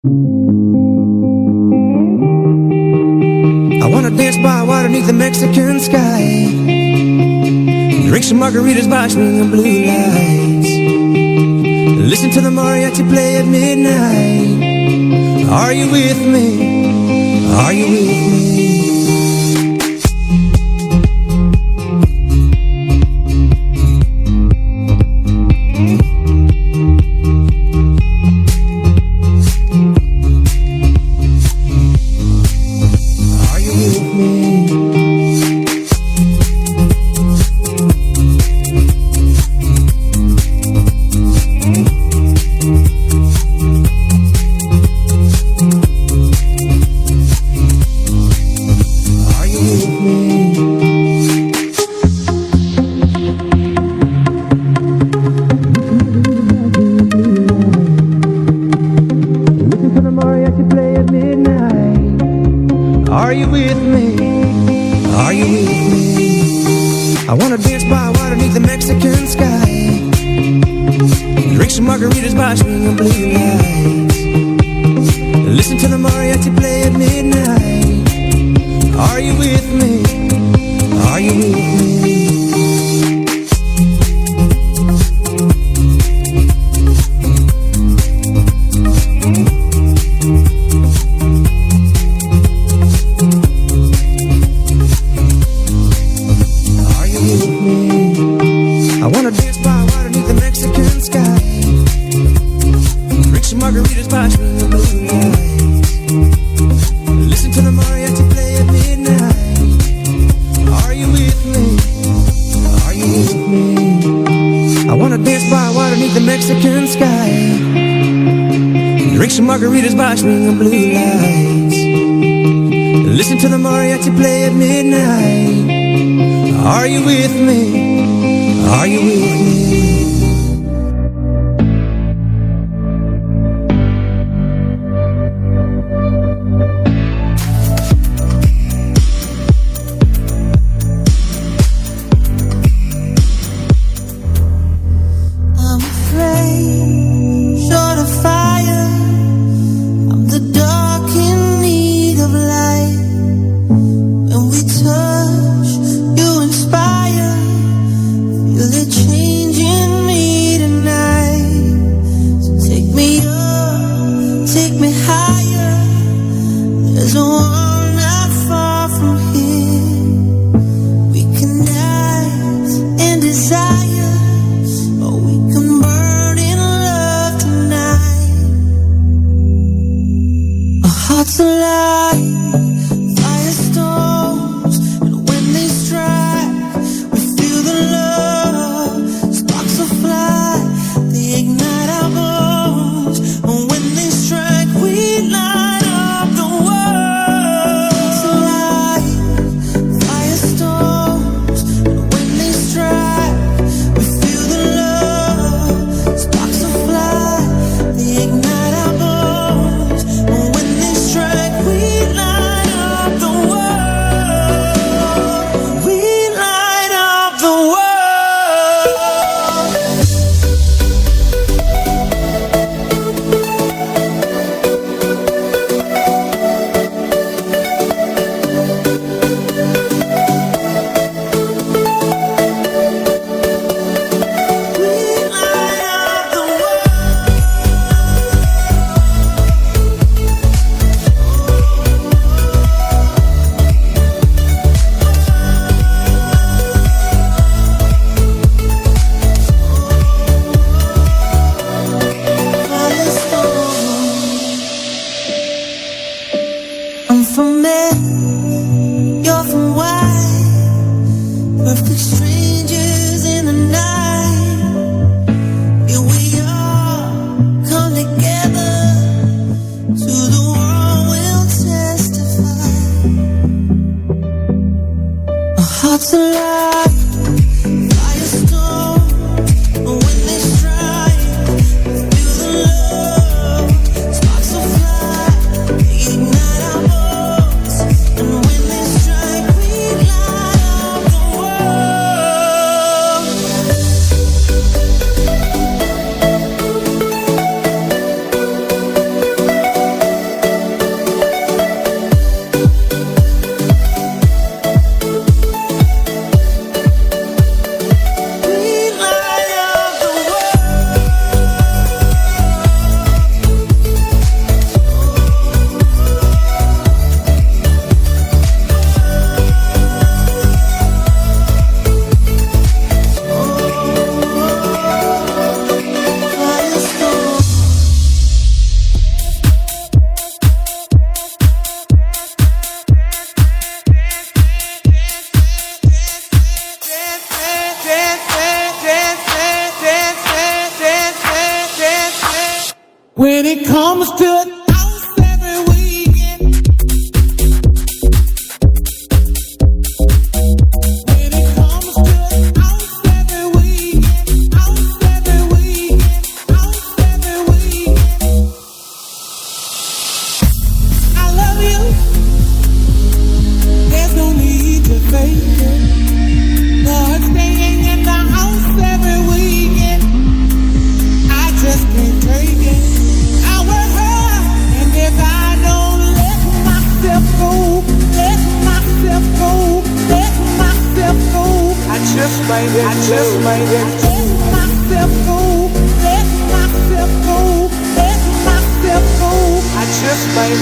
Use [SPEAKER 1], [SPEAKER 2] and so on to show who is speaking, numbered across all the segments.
[SPEAKER 1] I wanna dance by water beneath the Mexican sky, drink some margaritas by swinging blue lights, listen to the mariachi play at midnight. Are you with me? Are you with me? Are you with me? Are you with me? I wanna dance by water beneath the Mexican sky, drink some margaritas by swinging blue lights, listen to the mariachi play at midnight. Are you with me? Are you with me? Margaritas by swinging blue lights, listen to the mariachi play at midnight. Are you with me? Are you with me? I wanna dance by water beneath the Mexican sky, drink some margaritas by swinging blue lights, listen to the mariachi play at midnight. Are you with me? Are you with me? fake it. Lord, staying in the house every weekend. I just can't take it. I work hard, and if I don't let myself go, let myself go, let myself go, I just might let myself go, let myself go, let myself go, I just might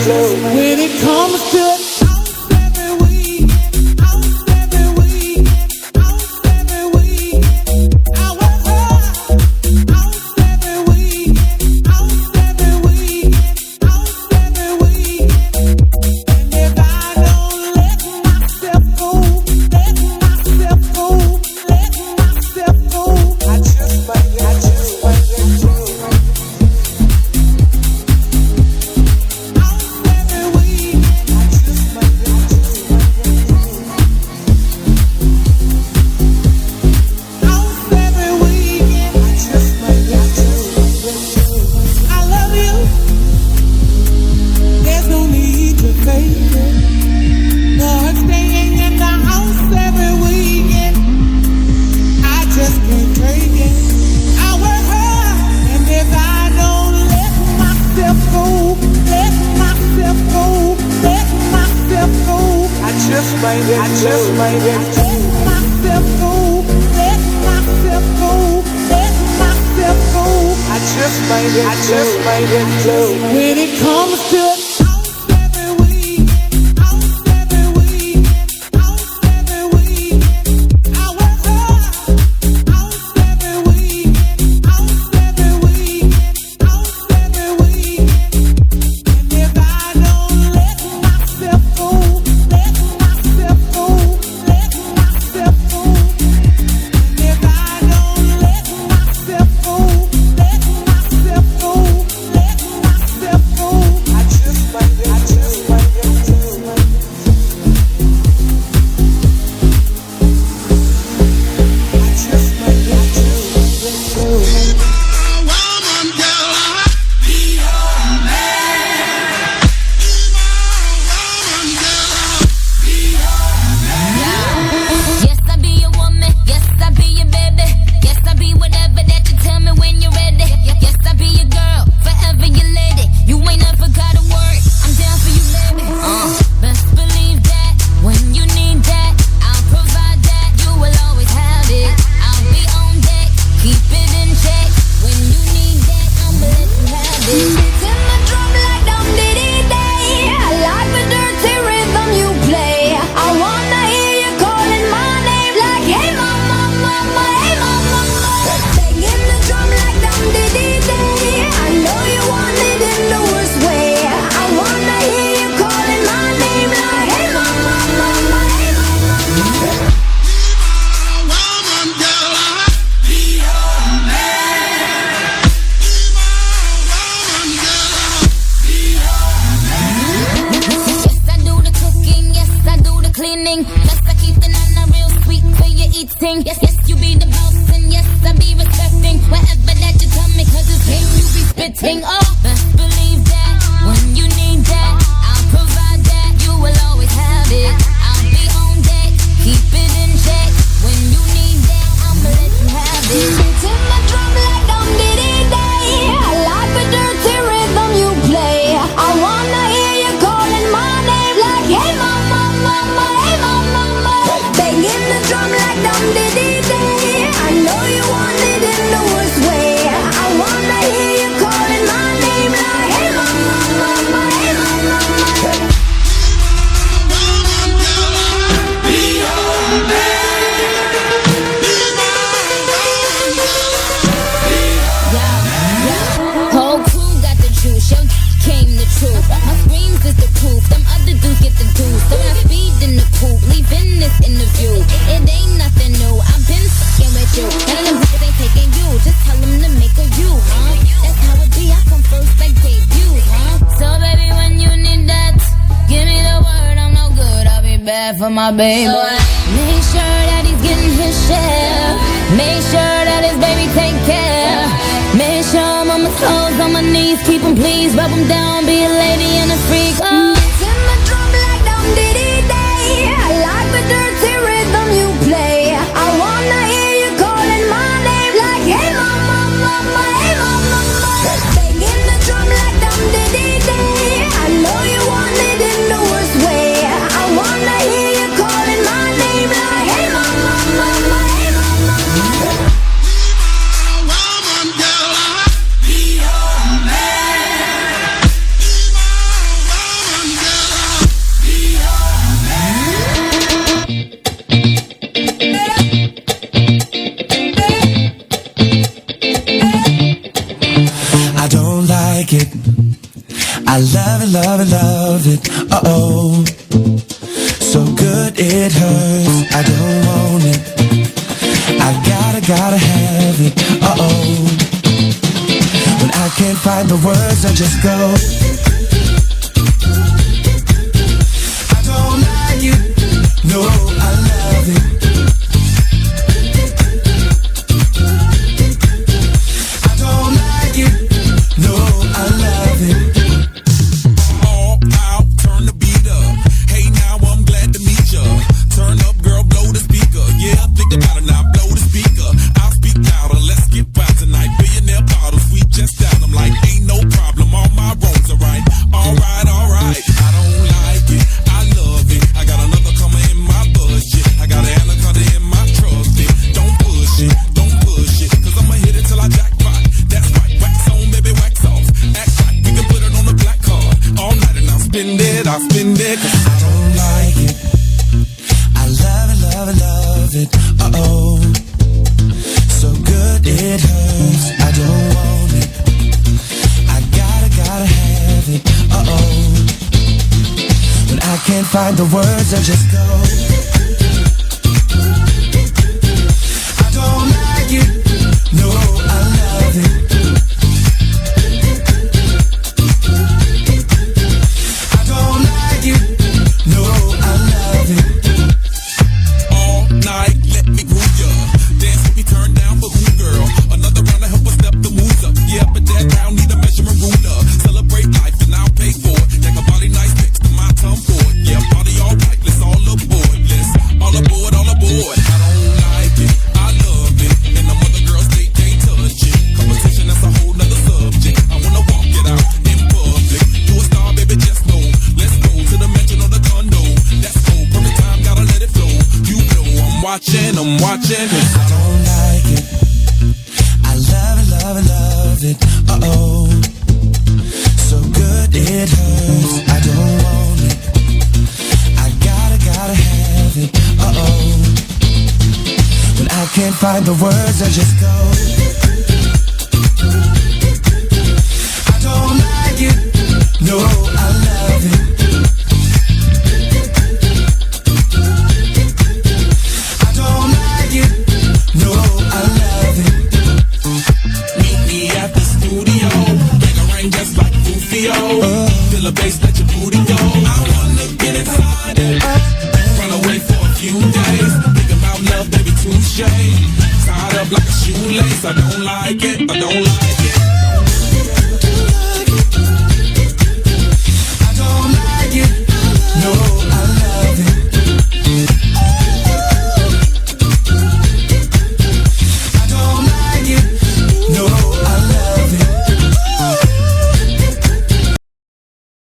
[SPEAKER 1] go. When it comes to when it comes to Yes, you be the boss, and yes, I be respecting whatever that you tell me, cause it's game you be spitting. Oh, best believe that when you need that, I'll provide that. You will always have it. I'll be on deck, keep it in check. When you need that, I'ma let you have it. Beating my drum like I'm Diddy Day. I like the dirty rhythm you play. I wanna hear you calling my name like, hey mama, mama, hey mama, mama. Banging the drum like I'm Diddy Day. I know you want it in the worst way. I wanna hear you calling my name like, hey mama, mama, hey mama, mama. Be your man. Whole crew got the juice, yo came the truth. My screams is the proof, them other dudes get the juice. So I speed in the coupe, leaving this interview. It ain't nothing new, I've been fucking with you. None of them people ain't taking you, just tell them to make a you, huh? That's how it be, I come first like debut, huh? So baby, when you need that, give me the word, I'm no good, I'll be bad for my baby. So I make sure that he's getting his share. Make sure that his baby take care. Make sure I'm on my toes, on my knees, keep him please, rub him down, be a lady and a freak. Oh. Beating my drum like I'm Diddy Day. I love it, love it, love it. Uh-oh. So good it hurts. I don't want it. I gotta have it. Uh-oh. When I can't find the words, I just go. I don't like it. No, I love it. I don't like it. No, I love it.
[SPEAKER 2] All out, turn the beat up. Hey, now I'm glad to meet ya. Turn up, girl, blow the speaker. Yeah, think about it now, blow the speaker. I'll speak louder, let's get wild tonight. Billionaire bottles, we just down. I'm like, ain't no problem, all my roads are right. Alright, alright. I don't like it, I love it. I got another coming in my budget. I got an anaconda in my trusty. Don't push it, cause I'ma hit it till I jackpot. That's right, wax on, baby, wax off. Act right, we can put it on the black card. All night and I'll spend it, cause
[SPEAKER 1] I don't like it. I love it, love it, love it. Uh-oh. So good it hurts. I don't want it. I gotta have it. Uh-oh. When I can't find the words, I just go. I don't like it. No, I love it. I don't like it. No, I love it.
[SPEAKER 2] all night, let me groove ya. Dance with me, turn down for who, girl? Another round to help us step the moves up. Yeah, but that round need a measurement ruler. Celebrate life and I'll pay for it. Take a body nice next to my tongue for it. Yeah, party all right, let's all aboard. Let's all aboard, all aboard. I don't like it, I love it. And the other girls, they can't touch it. Competition, that's a whole nother subject. I wanna walk it out in public. You a star, baby, just know. Let's go to the mansion or the condo. That's cool, perfect time, gotta let it flow. You know I'm watching.
[SPEAKER 1] I don't like it. I love it, love it, love it. Uh-oh. So good it hurts. I don't want it. I gotta have it. Uh-oh. When I can't find the words, I just go. I don't like it. No, I love it. I don't like it. No, I love it.
[SPEAKER 2] Meet me at the studio. Bang a ring just like Rufio. Feel the bass, let your booty go. I wanna get inside it. Run away for a few days. Think about love, baby, touche. Tied up like a shoelace. I don't like it.